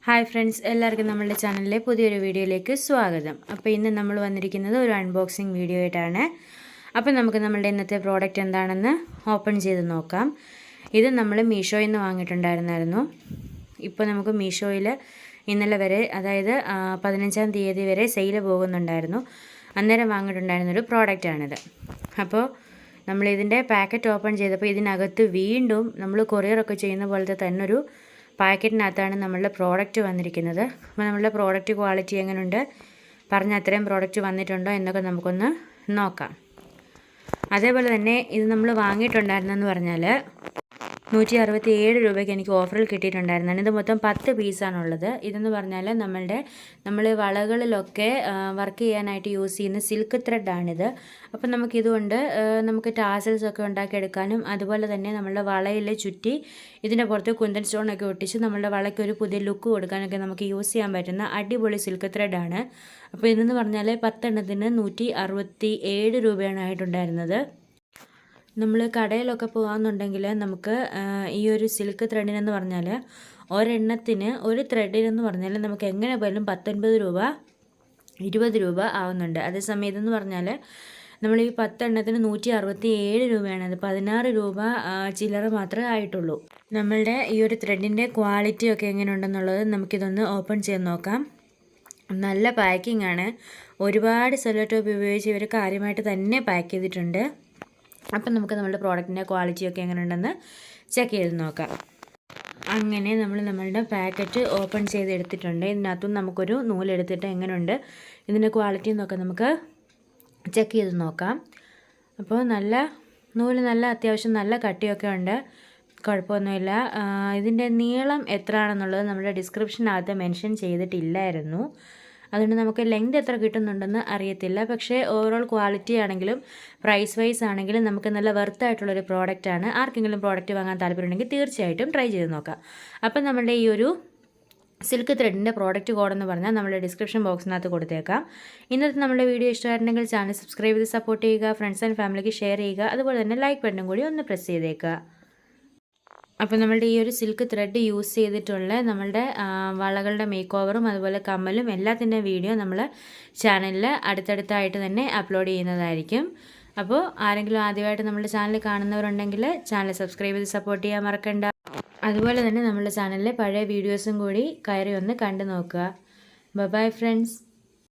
Hi friends, എല്ലാവർക്കും നമ്മുടെ ചാനലിലെ പുതിയൊരു വീഡിയോയിലേക്ക് സ്വാഗതം. അപ്പോൾ ഇന്ന് നമ്മൾ വന്നിരിക്കുന്നത് ഒരു അൺബോക്സിങ് വീഡിയോ ആയിട്ടാണ്. അപ്പോൾ നമുക്ക് നമ്മുടെ ഇന്നത്തെ പ്രോഡക്റ്റ് എന്താണെന്ന് ഓപ്പൺ ചെയ്ത് നോക്കാം. ഇത് നമ്മൾ മീഷോയിൽ നിന്ന് വാങ്ങിയിട്ടുണ്ടായിരുന്നു. ഇപ്പോൾ നമുക്ക് മീഷോയിൽ ഇന്നലെ വരെ, അതായത് 15-ാം തീയതി വരെ സെയിൽ പോകുന്നുണ്ടായിരുന്നു. അന്നേരം വാങ്ങിയിട്ടുണ്ടായിരുന്നൊരു പ്രോഡക്റ്റാണിത്. അപ്പോൾ നമ്മളിതിൻ്റെ പാക്കറ്റ് ഓപ്പൺ ചെയ്തപ്പോൾ ഇതിനകത്ത് വീണ്ടും നമ്മൾ കൊറിയറൊക്കെ ചെയ്യുന്ന പോലത്തെ തന്നെ ഒരു പാക്കറ്റിനകത്താണ് നമ്മളുടെ പ്രോഡക്റ്റ് വന്നിരിക്കുന്നത്. അപ്പോൾ നമ്മളുടെ പ്രോഡക്റ്റ് ക്വാളിറ്റി എങ്ങനെയുണ്ട്, പറഞ്ഞ അത്രയും പ്രോഡക്റ്റ് വന്നിട്ടുണ്ടോ എന്നൊക്കെ നമുക്കൊന്ന് നോക്കാം. അതേപോലെ തന്നെ ഇത് നമ്മൾ വാങ്ങിയിട്ടുണ്ടായിരുന്നെന്ന് പറഞ്ഞാൽ 167 രൂപയ്ക്ക് എനിക്ക് ഓഫറിൽ കിട്ടിയിട്ടുണ്ടായിരുന്നതാണ്. ഇത് മൊത്തം 10 പീസാണുള്ളത്. ഇതെന്ന് പറഞ്ഞാൽ നമ്മൾ വളകളിലൊക്കെ വർക്ക് ചെയ്യാനായിട്ട് യൂസ് ചെയ്യുന്ന സിൽക്ക് ത്രെഡാണിത്. അപ്പം നമുക്കിതുകൊണ്ട് നമുക്ക് ടാസൽസൊക്കെ ഉണ്ടാക്കിയെടുക്കാനും, അതുപോലെ തന്നെ നമ്മളുടെ വളയിൽ ചുറ്റി ഇതിൻ്റെ പുറത്ത് കുന്തൻ സ്റ്റോണൊക്കെ ഒട്ടിച്ച് നമ്മളുടെ വളയ്ക്ക് ഒരു പുതിയ ലുക്ക് കൊടുക്കാനൊക്കെ നമുക്ക് യൂസ് ചെയ്യാൻ പറ്റുന്ന അടിപൊളി സിൽക്ക് ത്രെഡാണ്. അപ്പോൾ ഇതെന്ന് പറഞ്ഞാൽ 10 എണ്ണത്തിന് 167 രൂപയാണ് ആയിട്ടുണ്ടായിരുന്നത്. നമ്മൾ കടയിലൊക്കെ പോകാമെന്നുണ്ടെങ്കിൽ നമുക്ക് ഈ ഒരു സിൽക്ക് ത്രെഡിനെന്ന് പറഞ്ഞാൽ ഒരെണ്ണത്തിന്, ഒരു ത്രെഡിനെന്ന് പറഞ്ഞാൽ നമുക്ക് എങ്ങനെ പോയാലും 19 രൂപ 20 രൂപ ആവുന്നുണ്ട്. അതേസമയം ഇതെന്ന് പറഞ്ഞാൽ നമ്മൾ ഈ 10 എണ്ണത്തിന് 167 രൂപയാണ്. അത് 16 രൂപ ചില്ലറ മാത്രമേ ആയിട്ടുള്ളൂ. നമ്മളുടെ ഈ ഒരു ത്രെഡിൻ്റെ ക്വാളിറ്റി ഒക്കെ എങ്ങനെയുണ്ടെന്നുള്ളത് നമുക്കിതൊന്ന് ഓപ്പൺ ചെയ്ത് നോക്കാം. നല്ല പാക്കിംഗ് ആണ്. ഒരുപാട് സെല്ലോ ടോപ്പ് ഉപയോഗിച്ച് ഇവർ കാര്യമായിട്ട് തന്നെ പാക്ക് ചെയ്തിട്ടുണ്ട്. അപ്പം നമുക്ക് നമ്മുടെ പ്രോഡക്റ്റിൻ്റെ ക്വാളിറ്റിയൊക്കെ എങ്ങനെയുണ്ടെന്ന് ചെക്ക് ചെയ്ത് നോക്കാം. അങ്ങനെ നമ്മളുടെ പാക്കറ്റ് ഓപ്പൺ ചെയ്തെടുത്തിട്ടുണ്ട്. ഇതിനകത്തും നമുക്കൊരു നൂലെടുത്തിട്ട് എങ്ങനെയുണ്ട് ഇതിൻ്റെ ക്വാളിറ്റി എന്നൊക്കെ നമുക്ക് ചെക്ക് ചെയ്ത് നോക്കാം. അപ്പോൾ നൂല് അത്യാവശ്യം നല്ല കട്ടിയൊക്കെ ഉണ്ട്, കുഴപ്പമൊന്നുമില്ല. ഇതിൻ്റെ നീളം എത്രയാണെന്നുള്ളത് നമ്മുടെ ഡിസ്ക്രിപ്ഷനകത്ത് മെൻഷൻ ചെയ്തിട്ടില്ലായിരുന്നു. അതുകൊണ്ട് നമുക്ക് ലെങ്ത് എത്ര കിട്ടുന്നുണ്ടെന്ന് അറിയത്തില്ല. പക്ഷേ ഓവറോൾ ക്വാളിറ്റി ആണെങ്കിലും പ്രൈസ് വൈസ് ആണെങ്കിലും നമുക്ക് നല്ല വെർത്തായിട്ടുള്ളൊരു പ്രോഡക്റ്റാണ്. ആർക്കെങ്കിലും പ്രോഡക്റ്റ് വാങ്ങാൻ താല്പര്യമുണ്ടെങ്കിൽ തീർച്ചയായിട്ടും ട്രൈ ചെയ്ത് നോക്കാം. അപ്പം നമ്മളുടെ ഈ ഒരു സിൽക്ക് ത്രെഡിൻ്റെ പ്രോഡക്റ്റ് കോഡെന്ന് പറഞ്ഞാൽ നമ്മുടെ ഡിസ്ക്രിപ്ഷൻ ബോക്സിനകത്ത് കൊടുത്തേക്കാം. ഇന്നത്തെ നമ്മുടെ വീഡിയോ ഇഷ്ടമായിട്ടുണ്ടെങ്കിൽ ചാനൽ സബ്സ്ക്രൈബ് ചെയ്ത് സപ്പോർട്ട് ചെയ്യുക, ഫ്രണ്ട്സ് ആൻഡ് ഫാമിലിക്ക് ഷെയർ ചെയ്യുക, അതുപോലെ തന്നെ ലൈക്ക് ബട്ടൺ കൂടി ഒന്ന് പ്രസ് ചെയ്തേക്കുക. അപ്പോൾ നമ്മളുടെ ഈ ഒരു സിൽക്ക് ത്രെഡ് യൂസ് ചെയ്തിട്ടുള്ള നമ്മളുടെ വളകളുടെ മേക്ക് ഓവറും അതുപോലെ കമ്മലും എല്ലാത്തിൻ്റെ വീഡിയോ നമ്മൾ ചാനലിൽ അടുത്തടുത്തായിട്ട് തന്നെ അപ്ലോഡ് ചെയ്യുന്നതായിരിക്കും. അപ്പോൾ ആരെങ്കിലും ആദ്യമായിട്ട് നമ്മുടെ ചാനൽ കാണുന്നവരുണ്ടെങ്കിൽ ചാനൽ സബ്സ്ക്രൈബ് ചെയ്ത് സപ്പോർട്ട് ചെയ്യാൻ മറക്കണ്ട. അതുപോലെ തന്നെ നമ്മുടെ ചാനലിലെ പഴയ വീഡിയോസും കൂടി കയറി ഒന്ന് കണ്ടു നോക്കുക. Bye friends.